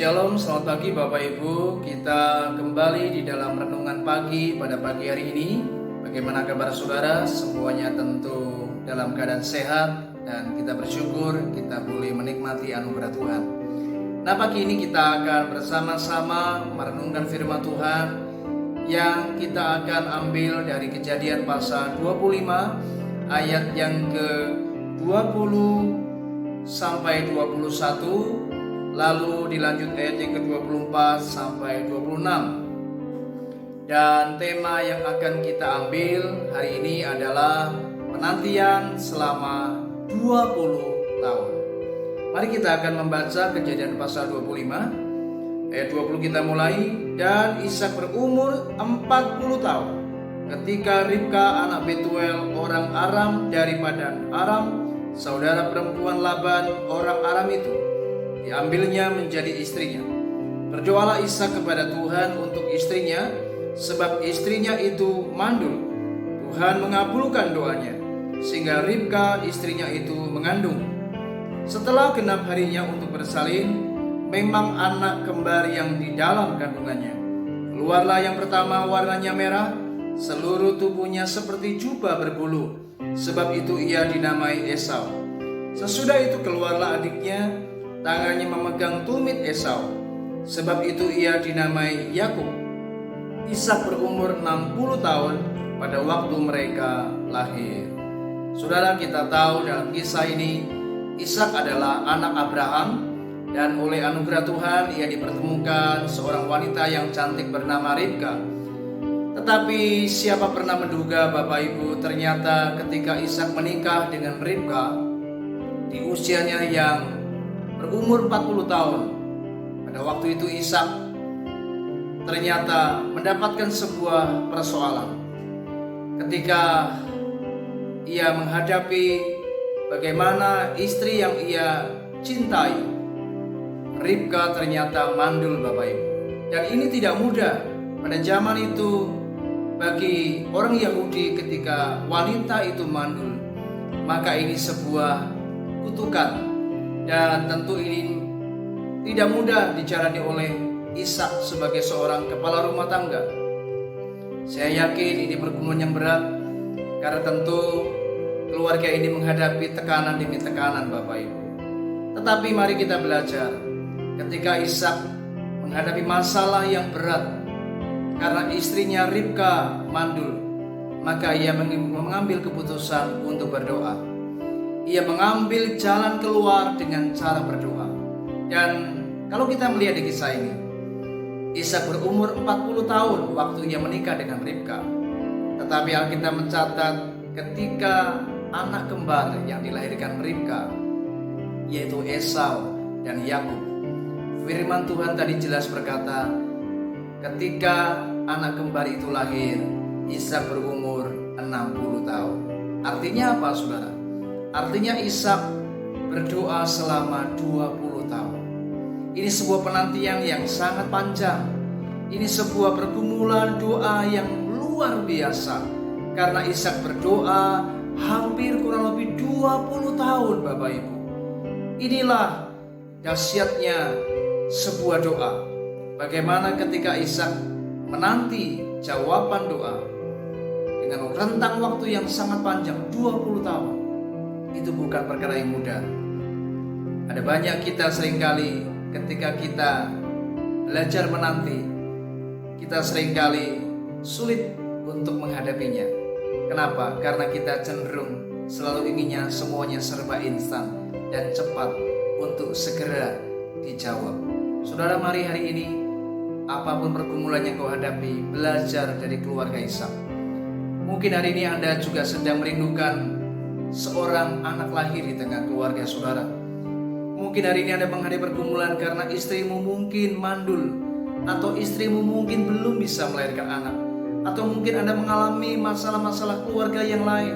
Shalom, selamat pagi Bapak Ibu. Kita kembali di dalam renungan pagi pada pagi hari ini. Bagaimana kabar saudara? Semuanya tentu dalam keadaan sehat dan kita bersyukur kita boleh menikmati anugerah Tuhan. Nah, pagi ini kita akan bersama-sama merenungkan firman Tuhan yang kita akan ambil dari Kejadian pasal 25 ayat yang ke-20 sampai 21. Lalu dilanjut ayat yang ke-24 sampai 26. Dan tema yang akan kita ambil hari ini adalah penantian selama 20 tahun. Mari kita akan membaca Kejadian pasal 25 ayat 20 kita mulai. Dan Ishak berumur 40 tahun ketika Ribka anak Betuel orang Aram dari Padan Aram, saudara perempuan Laban orang Aram itu, diambilnya menjadi istrinya. Berdoalah Ishak kepada Tuhan untuk istrinya, sebab istrinya itu mandul. Tuhan mengabulkan doanya, sehingga Ribka istrinya itu mengandung. Setelah genap harinya untuk bersalin, memang anak kembar yang di dalam kandungannya. Keluarlah yang pertama, warnanya merah, seluruh tubuhnya seperti jubah berbulu, sebab itu ia dinamai Esau. Sesudah itu keluarlah adiknya, tangannya memegang tumit Esau, sebab itu ia dinamai Yakub. Ishak berumur 60 tahun pada waktu mereka lahir. Saudara, kita tahu dalam kisah ini Ishak adalah anak Abraham, dan oleh anugerah Tuhan ia dipertemukan seorang wanita yang cantik bernama Ribka. Tetapi siapa pernah menduga Bapak Ibu, ternyata ketika Ishak menikah dengan Ribka di usianya yang berumur 40 tahun, pada waktu itu Ishak ternyata mendapatkan sebuah persoalan ketika ia menghadapi bagaimana istri yang ia cintai, Ribka, ternyata mandul Bapak Ibu. Dan ini tidak mudah pada zaman itu bagi orang Yahudi. Ketika wanita itu mandul, maka ini sebuah kutukan. Dan tentu ini tidak mudah dijalani oleh Ishak sebagai seorang kepala rumah tangga. Saya yakin ini pergumulan yang berat, karena tentu keluarga ini menghadapi tekanan demi tekanan Bapak Ibu. Tetapi mari kita belajar, ketika Ishak menghadapi masalah yang berat karena istrinya Ribka mandul, maka ia mengambil keputusan untuk berdoa. Ia mengambil jalan keluar dengan cara berdoa. Dan kalau kita melihat di kisah ini, Ishak berumur 40 tahun waktu ia menikah dengan Ribka. Tetapi Alkitab mencatat ketika anak kembar yang dilahirkan Ribka, yaitu Esau dan Yakub, firman Tuhan tadi jelas berkata, ketika anak kembar itu lahir, Ishak berumur 60 tahun. Artinya apa, saudara? Artinya Ishak berdoa selama 20 tahun. Ini sebuah penantian yang sangat panjang. Ini sebuah pergumulan doa yang luar biasa. Karena Ishak berdoa hampir kurang lebih 20 tahun Bapak Ibu. Inilah dahsyatnya sebuah doa. Bagaimana ketika Ishak menanti jawaban doa dengan rentang waktu yang sangat panjang, 20 tahun. Itu bukan perkara yang mudah. Ada banyak kita seringkali ketika kita belajar menanti, kita seringkali sulit untuk menghadapinya. Kenapa? Karena kita cenderung selalu inginnya semuanya serba instan dan cepat untuk segera dijawab. Saudara, mari hari ini apapun pergumulan yang kau hadapi, belajar dari keluarga Ishak. Mungkin hari ini Anda juga sedang merindukan seorang anak lahir di tengah keluarga saudara. Mungkin hari ini Anda menghadapi pergumulan karena istrimu mungkin mandul, atau istrimu mungkin belum bisa melahirkan anak, atau mungkin Anda mengalami masalah-masalah keluarga yang lain.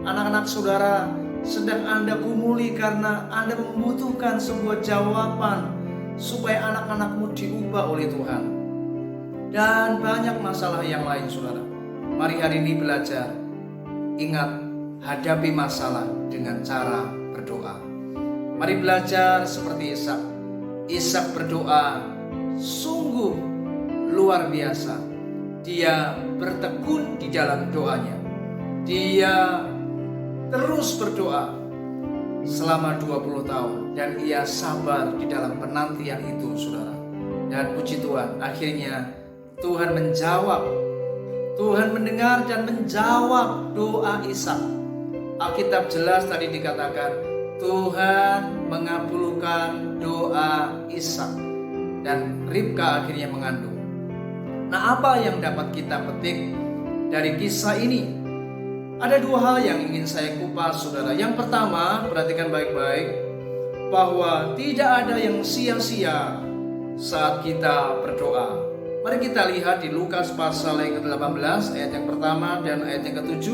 Anak-anak saudara sedang Anda gumuli karena Anda membutuhkan sebuah jawaban supaya anak-anakmu diubah oleh Tuhan. Dan banyak masalah yang lain saudara. Mari hari ini belajar, ingat, hadapi masalah dengan cara berdoa. Mari belajar seperti Ishak. Ishak berdoa sungguh luar biasa. Dia bertekun di dalam doanya. Dia terus berdoa selama 20 tahun dan ia sabar di dalam penantian itu, saudara. Dan puji Tuhan, akhirnya Tuhan menjawab. Tuhan mendengar dan menjawab doa Ishak. Alkitab jelas tadi dikatakan Tuhan mengabulkan doa Ishak dan Ribka akhirnya mengandung. Nah, apa yang dapat kita petik dari kisah ini? Ada dua hal yang ingin saya kupas, saudara. Yang pertama, perhatikan baik-baik bahwa tidak ada yang sia-sia saat kita berdoa. Mari kita lihat di Lukas pasal yang ke-18 ayat yang pertama dan ayat yang ke-7.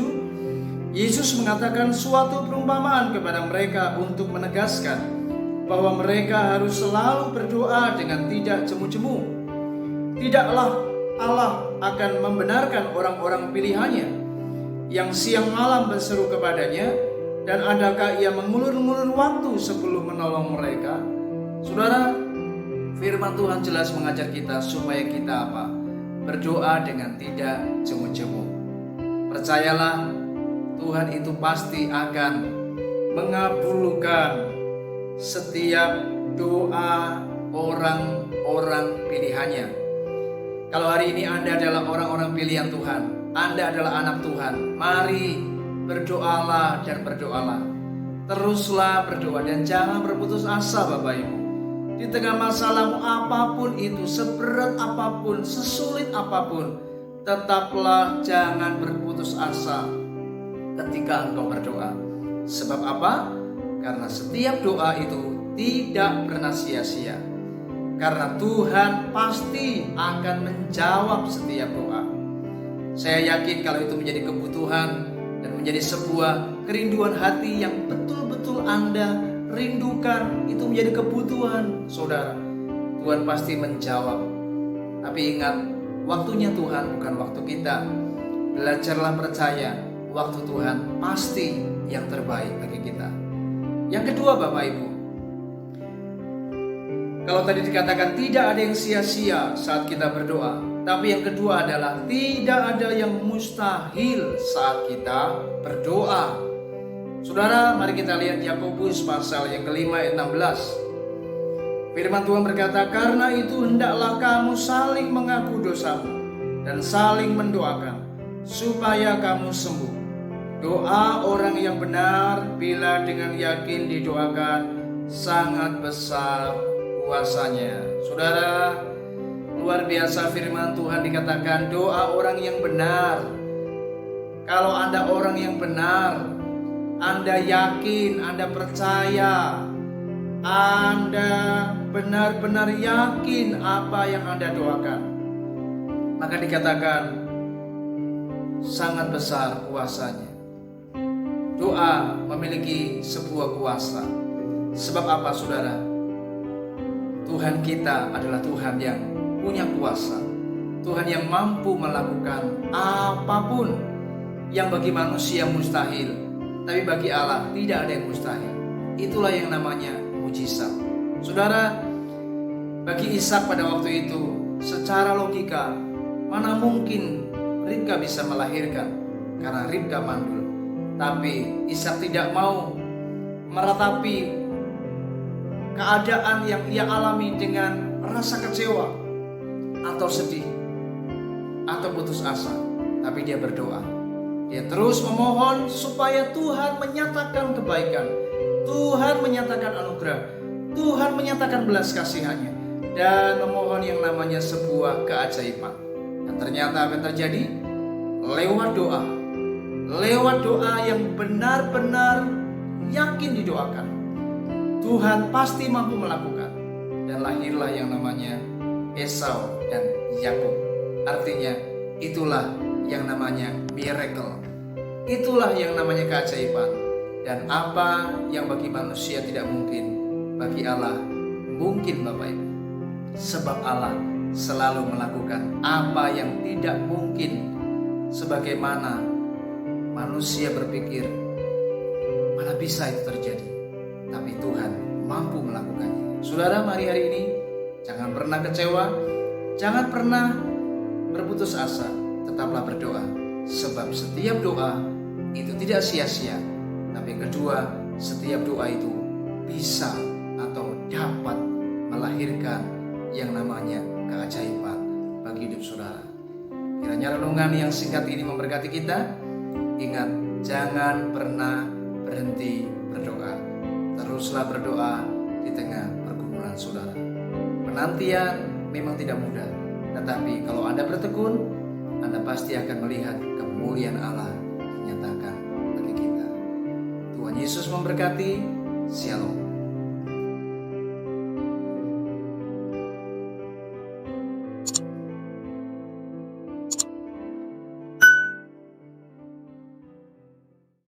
Yesus mengatakan suatu perumpamaan kepada mereka untuk menegaskan bahwa mereka harus selalu berdoa dengan tidak jemu-jemu. Tidaklah Allah akan membenarkan orang-orang pilihannya yang siang malam berseru kepadanya, dan adakah ia mengulur-ngulur waktu sebelum menolong mereka? Saudara, firman Tuhan jelas mengajar kita supaya kita apa? Berdoa dengan tidak jemu-jemu. Percayalah, Tuhan itu pasti akan mengabulkan setiap doa orang-orang pilihannya. Kalau hari ini Anda adalah orang-orang pilihan Tuhan, Anda adalah anak Tuhan, mari berdoalah dan berdoalah. Teruslah berdoa dan jangan berputus asa, Bapak Ibu. Di tengah masalahmu apapun itu, seberat apapun, sesulit apapun, tetaplah jangan berputus asa ketika engkau berdoa. Sebab apa? Karena setiap doa itu tidak pernah sia-sia. Karena Tuhan pasti akan menjawab setiap doa. Saya yakin kalau itu menjadi kebutuhan dan menjadi sebuah kerinduan hati yang betul-betul Anda rindukan, itu menjadi kebutuhan saudara, Tuhan pasti menjawab. Tapi ingat, waktunya Tuhan bukan waktu kita. Belajarlah percaya, waktu Tuhan pasti yang terbaik bagi kita. Yang kedua, Bapak Ibu, kalau tadi dikatakan tidak ada yang sia-sia saat kita berdoa, tapi yang kedua adalah tidak ada yang mustahil saat kita berdoa. Saudara, mari kita lihat Yakobus pasal yang kelima ayat 16. Firman Tuhan berkata, karena itu hendaklah kamu saling mengaku dosamu dan saling mendoakan supaya kamu sembuh. Doa orang yang benar bila dengan yakin didoakan sangat besar kuasanya. Saudara, luar biasa firman Tuhan dikatakan doa orang yang benar. Kalau Anda orang yang benar, Anda yakin, Anda percaya, Anda benar-benar yakin apa yang Anda doakan, maka dikatakan sangat besar kuasanya. Doa memiliki sebuah kuasa. Sebab apa, saudara? Tuhan kita adalah Tuhan yang punya kuasa. Tuhan yang mampu melakukan apapun yang bagi manusia mustahil, tapi bagi Allah tidak ada yang mustahil. Itulah yang namanya mujizat. Saudara, bagi Ishak pada waktu itu, secara logika, mana mungkin Ribka bisa melahirkan karena Ribka mandul. Tapi Ishak tidak mau meratapi keadaan yang ia alami dengan rasa kecewa atau sedih atau putus asa. Tapi dia berdoa. Dia terus memohon supaya Tuhan menyatakan kebaikan, Tuhan menyatakan anugerah, Tuhan menyatakan belas kasihannya, dan memohon yang namanya sebuah keajaiban. Dan ternyata apa yang terjadi? Lewat doa yang benar-benar yakin didoakan, Tuhan pasti mampu melakukan. Dan lahirlah yang namanya Esau dan Yakub. Artinya itulah yang namanya miracle. Itulah yang namanya keajaiban. Dan apa yang bagi manusia tidak mungkin, bagi Allah mungkin, Bapak Ibu. Sebab Allah selalu melakukan apa yang tidak mungkin. Sebagaimana manusia berpikir, mana bisa itu terjadi? Tapi Tuhan mampu melakukannya. Saudara, mari hari ini jangan pernah kecewa, jangan pernah berputus asa, tetaplah berdoa. Sebab setiap doa itu tidak sia-sia. Tapi yang kedua, setiap doa itu bisa atau dapat melahirkan yang namanya keajaiban bagi hidup saudara. Kiranya renungan yang singkat ini memberkati kita. Ingat, jangan pernah berhenti berdoa. Teruslah berdoa di tengah pergumulan saudara. Penantian memang tidak mudah, tetapi kalau Anda bertekun, Anda pasti akan melihat kemuliaan Allah dinyatakan bagi kita. Tuhan Yesus memberkati. Shalom.